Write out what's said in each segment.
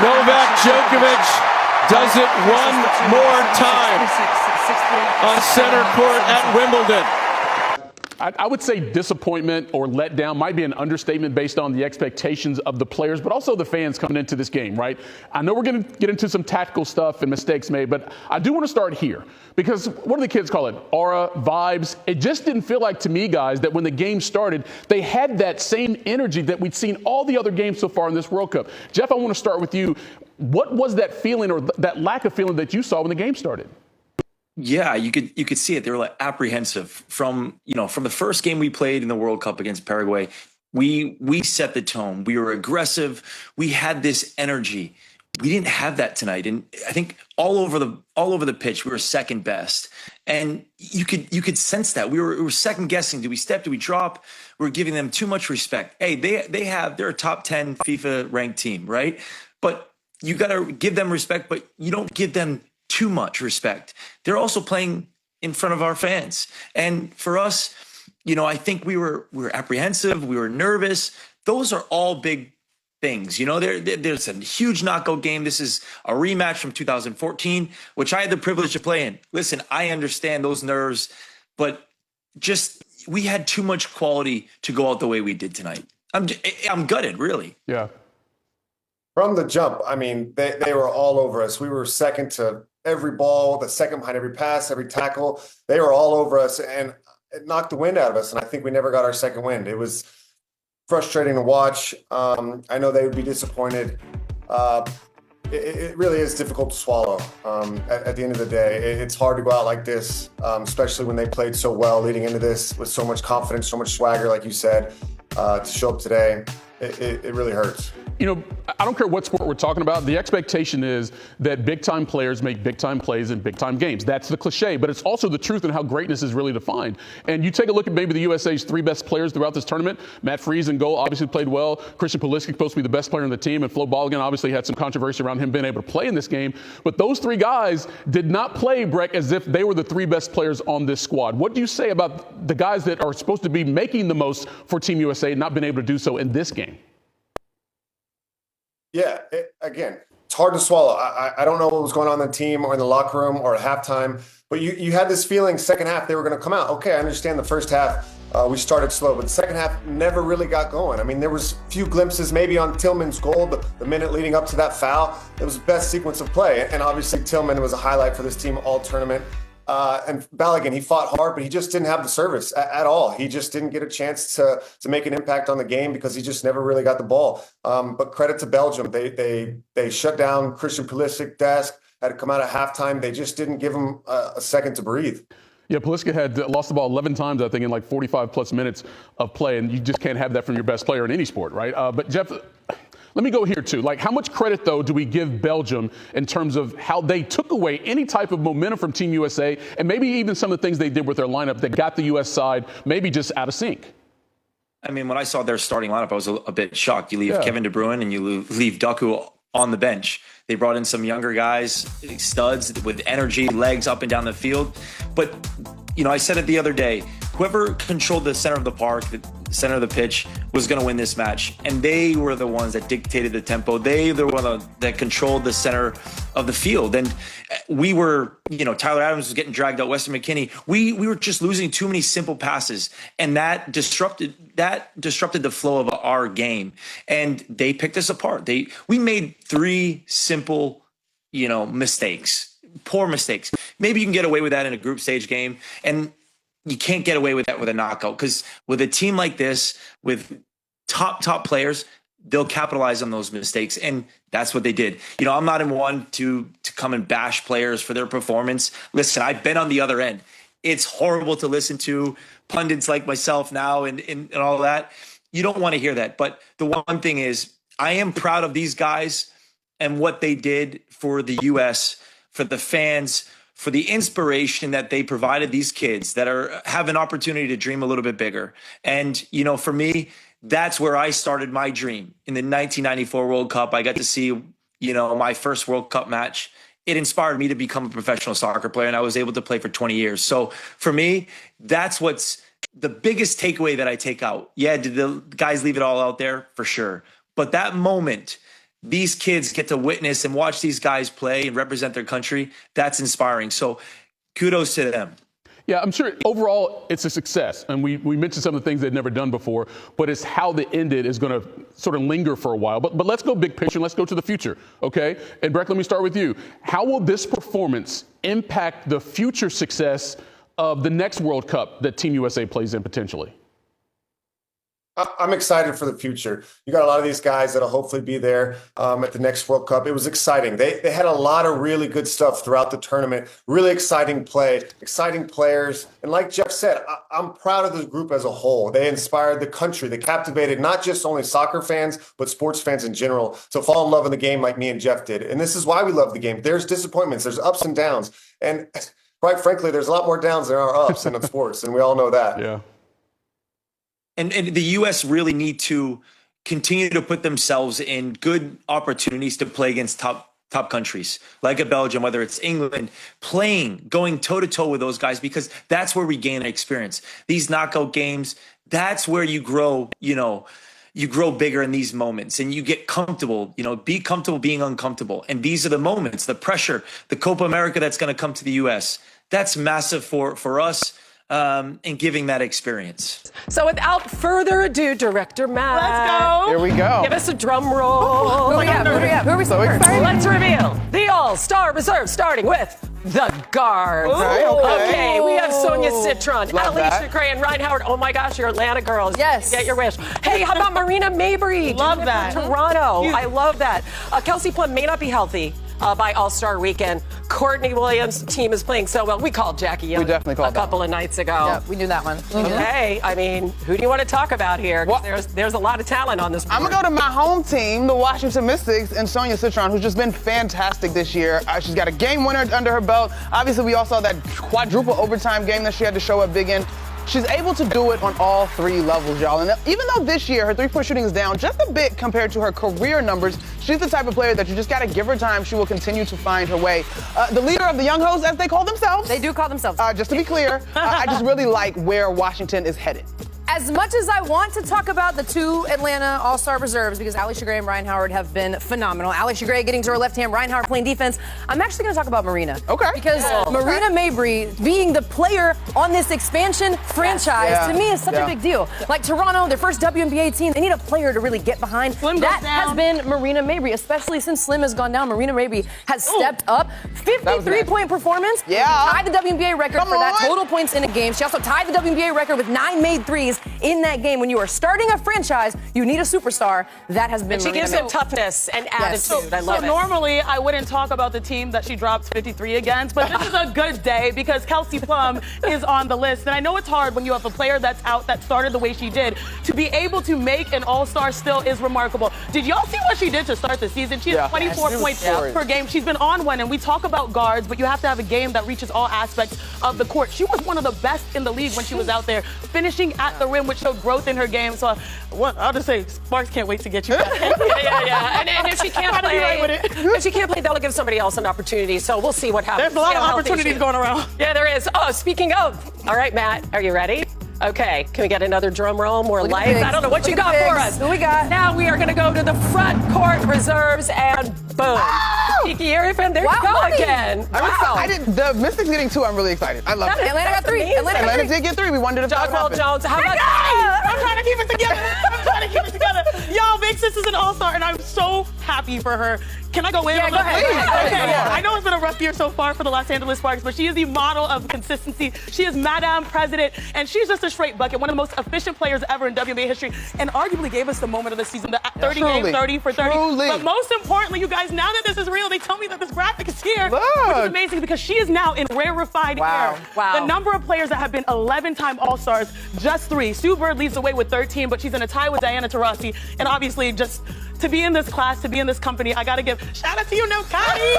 Novak Djokovic does it one more time on center court at Wimbledon. I would say disappointment or letdown might be an understatement based on the expectations of the players, but also the fans coming into this game, right? I know we're going to get into some tactical stuff and mistakes made, but I do want to start here because what do the kids call it? Aura, vibes. It just didn't feel like to me, guys, that when the game started, they had that same energy that we'd seen all the other games so far in this World Cup. Jeff, I want to start with you. What was that feeling or that lack of feeling that you saw when the game started? Yeah, you could see it. They were like apprehensive from the first game we played in the World Cup against Paraguay. We set the tone. We were aggressive. We had this energy. We didn't have that tonight. And I think all over the pitch, we were second best. And you could sense that. We were second guessing. Do we step? Do we drop? We're giving them too much respect. Hey, they're a top 10 FIFA ranked team, right? But you got to give them respect, but you don't give them too much respect. They're also playing in front of our fans. And for us, I think we were apprehensive. We were nervous. Those are all big things. There's a huge knockout game. This is a rematch from 2014, which I had the privilege to play in. Listen, I understand those nerves, but just we had too much quality to go out the way we did tonight. I'm gutted, really. Yeah. From the jump, I mean, they were all over us. We were second to every ball, the second behind every pass, every tackle. They were all over us, and it knocked the wind out of us. And I think we never got our second wind. It was frustrating to watch. I know they would be disappointed. It really is difficult to swallow. At the end of the day, it's hard to go out like this, especially when they played so well leading into this with so much confidence, so much swagger, like you said, to show up today. It really hurts. I don't care what sport we're talking about. The expectation is that big-time players make big-time plays in big-time games. That's the cliche, but it's also the truth and how greatness is really defined. And you take a look at maybe the USA's three best players throughout this tournament. Matt Freese in goal obviously played well. Christian Pulisic supposed to be the best player on the team, and Flo Balogun obviously had some controversy around him being able to play in this game. But those three guys did not play, Breck, as if they were the three best players on this squad. What do you say about the guys that are supposed to be making the most for Team USA and not being able to do so in this game? Yeah, again, it's hard to swallow. I don't know what was going on in the team or in the locker room or at halftime, but you had this feeling second half they were going to come out. Okay, I understand the first half we started slow, but the second half never really got going. I mean, there was a few glimpses maybe on Tillman's goal, the minute leading up to that foul. It was the best sequence of play, and obviously Tillman was a highlight for this team all tournament. And Balogun, he fought hard, but he just didn't have the service at all. He just didn't get a chance to make an impact on the game because he just never really got the ball. But credit to Belgium. They shut down Christian Pulisic desk, had to come out at halftime. They just didn't give him a second to breathe. Yeah, Pulisic had lost the ball 11 times, I think, in like 45-plus minutes of play, and you just can't have that from your best player in any sport, right? But, Jeff, let me go here, too. Like, how much credit, though, do we give Belgium in terms of how they took away any type of momentum from Team USA and maybe even some of the things they did with their lineup that got the U.S. side maybe just out of sync? I mean, when I saw their starting lineup, I was a bit shocked. You leave Kevin De Bruyne and you leave Doku on the bench. They brought in some younger guys, studs with energy, legs up and down the field. But, I said it the other day, whoever controlled the center of the park, the center of the pitch, was going to win this match. And they were the ones that dictated the tempo. They were the ones that controlled the center of the field. And we were, Tyler Adams was getting dragged out, Weston McKennie. We were just losing too many simple passes. And that disrupted the flow of our game. And they picked us apart. We made three simple, mistakes. Poor mistakes. Maybe you can get away with that in a group stage game, and you can't get away with that with a knockout, because with a team like this, with top players, they'll capitalize on those mistakes, and that's what they did. I'm not in one to come and bash players for their performance. Listen, I've been on the other end. It's horrible to listen to pundits like myself now and all that. You don't want to hear that. But the one thing is, I am proud of these guys and what they did for the U.S., for the fans, for the inspiration that they provided these kids that have an opportunity to dream a little bit bigger. And, for me, that's where I started my dream. In the 1994 World Cup, I got to see, my first World Cup match. It inspired me to become a professional soccer player, and I was able to play for 20 years. So for me, that's what's the biggest takeaway that I take out. Yeah, did the guys leave it all out there? For sure. But that moment, these kids get to witness and watch these guys play and represent their country, that's inspiring. So kudos to them. Yeah, I'm sure overall it's a success. And we mentioned some of the things they'd never done before, but it's how they ended is going to sort of linger for a while. But let's go big picture and let's go to the future, okay? And Breck, let me start with you. How will this performance impact the future success of the next World Cup that Team USA plays in potentially? I'm excited for the future. You got a lot of these guys that'll hopefully be there at the next World Cup. It was exciting. They had a lot of really good stuff throughout the tournament. Really exciting play, exciting players. And like Jeff said, I'm proud of this group as a whole. They inspired the country. They captivated not just only soccer fans, but sports fans in general to fall in love with the game like me and Jeff did. And this is why we love the game. There's disappointments. There's ups and downs. And quite frankly, there's a lot more downs than there are ups in sports. And we all know that. Yeah. And the U.S. really need to continue to put themselves in good opportunities to play against top countries like a Belgium, whether it's England, going toe-to-toe with those guys, because that's where we gain experience. These knockout games, that's where you grow, you grow bigger in these moments and you get comfortable, be comfortable being uncomfortable. And these are the moments, the pressure, the Copa America that's going to come to the U.S. That's massive for us. And giving that experience. So without further ado, Director Matt. Let's go. Here we go. Give us a drum roll. Who are we so excited? Let's reveal the All-Star Reserve, starting with the guards. Okay, we have Sonia Citron, Alicia Gray, and Reinhard. Oh my gosh, you're Atlanta girls. Yes. You get your wish. Hey, how about Marina Mabry? Love that. Toronto. I love that. Kelsey Plum may not be healthy by All-Star Weekend. Courtney Williams' team is playing so well. We called Jackie Young a couple of nights ago. Yeah, we knew that one. Okay, I mean, who do you want to talk about here? Well, there's a lot of talent on this board. I'm going to go to my home team, the Washington Mystics, and Sonia Citron, who's just been fantastic this year. She's got a game winner under her belt. Obviously, we all saw that quadruple overtime game that she had to show up big in. She's able to do it on all three levels, y'all. And even though this year her three-point shooting is down just a bit compared to her career numbers, she's the type of player that you just got to give her time. She will continue to find her way. The leader of the Young Hoes, as they call themselves. They do call themselves. Just to be clear, I just really like where Washington is headed. As much as I want to talk about the two Atlanta All-Star reserves, because Alicia Gray and Reinhard have been phenomenal. Alicia Gray getting to her left hand, Reinhard playing defense. I'm actually going to talk about Marina. Okay. Because Marina Mabry being the player on this expansion franchise, to me, is such a big deal. Like Toronto, their first WNBA team, they need a player to really get behind. That has been Marina Mabry, especially since Slim has gone down. Marina Mabry has stepped up. 53-point performance. Yeah. Tied the WNBA record for that total points in a game. She also tied the WNBA record with 9 made threes in that game. When you are starting a franchise, you need a superstar. That has been And she gives them toughness and attitude. I love it. Normally, I wouldn't talk about the team that she dropped 53 against, but this is a good day because Kelsey Plum is on the list. And I know it's hard when you have a player that's out that started the way she did. To be able to make an all-star still is remarkable. Did y'all see what she did to start the season? She has 24 points per game. She's been on one, and we talk about guards, but you have to have a game that reaches all aspects of the court. She was one of the best in the league when she was out there, finishing at the rim, which showed growth in her game. So I'll just say, Sparks can't wait to get you back. Yeah. And if she can't play, they'll give somebody else an opportunity. So we'll see what happens. There's a lot of opportunities going around. Yeah, there is. Oh, speaking of. All right, Matt, are you ready? Okay, can we get another drum roll, more lights? I don't know what you got for us. Who we got? Now we are going to go to the front court reserves, and boom. Kiki Arifin, there you go again. The Mystics getting 2, I'm really excited. I love it. Atlanta got 3. Atlanta did get 3. We wanted to John Paul Jones, how about I'm trying to keep it together. Y'all, Big Sis is an all-star, and I'm so happy for her. Can I go in? Yeah, go ahead. Okay. I know it's been a rough year so far for the Los Angeles Sparks, but she is the model of consistency. She is Madame President, and she's just a straight bucket, one of the most efficient players ever in WNBA history, and arguably gave us the moment of the season, the 30 game, 30 for 30. But most importantly, you guys, now that this is real, they tell me that this graphic is here, which is amazing because she is now in rarefied air. Wow. The number of players that have been 11-time All-Stars, just 3. Sue Bird leads the way with 13, but she's in a tie with Diana Taurasi, and obviously just to be in this class, to be in this company, I got to give shout out to you, Nokati.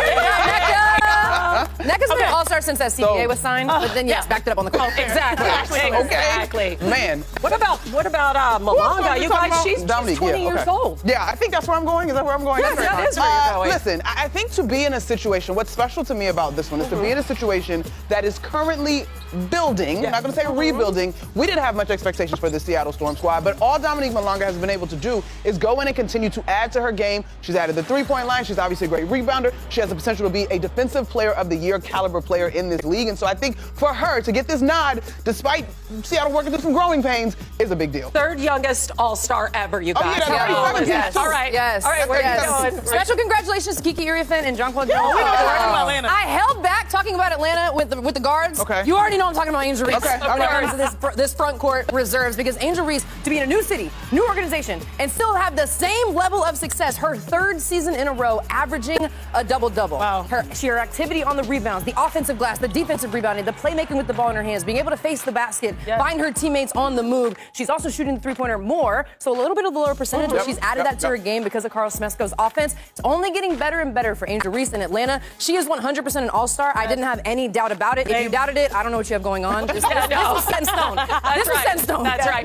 Nneka's been an all-star since that CBA was signed, but then backed it up on the court. Exactly. Man. What about Malonga? You guys, she's 20 years old. Yeah, I think that's where I'm going. Is that where I'm going? Yes, that is where you're going. Listen, I think to be in a situation, what's special to me about this one is to be in a situation that is currently building, I'm not going to say rebuilding. We didn't have much expectations for the Seattle Storm squad, but all Dominique Malonga has been able to do is go in and continue to add to her game. She's added the three-point line. She's obviously a great rebounder. She has the potential to be a defensive player of the year caliber player in this league. And so I think for her to get this nod, despite Seattle working through some growing pains, is a big deal. Third youngest All-Star ever, you guys. Yes. All right. Yes. All right, where are you going? Special congratulations to Kiki Iriafen and Jonquil Jones. we know you're talking about Atlanta. I held back talking about Atlanta with the guards. Okay. You already know I'm talking about Angel Reese. Okay. When it comes to this front court reserves, because Angel Reese, to be in a new city, new organization, and still have the same level of success, her third season in a row, averaging a double-double. Wow. Her activity on the rebounds, the offensive glass, the defensive rebounding, the playmaking with the ball in her hands, being able to face the basket, find her teammates on the move. She's also shooting the three-pointer more, so a little bit of the lower percentage, but she's added that to her game because of Carl Smesco's offense. It's only getting better and better for Angel Reese in Atlanta. She is 100% an all-star. I didn't have any doubt about it. If you doubted it, I don't know what you have going on. This was set in stone. This was set in stone. That's right.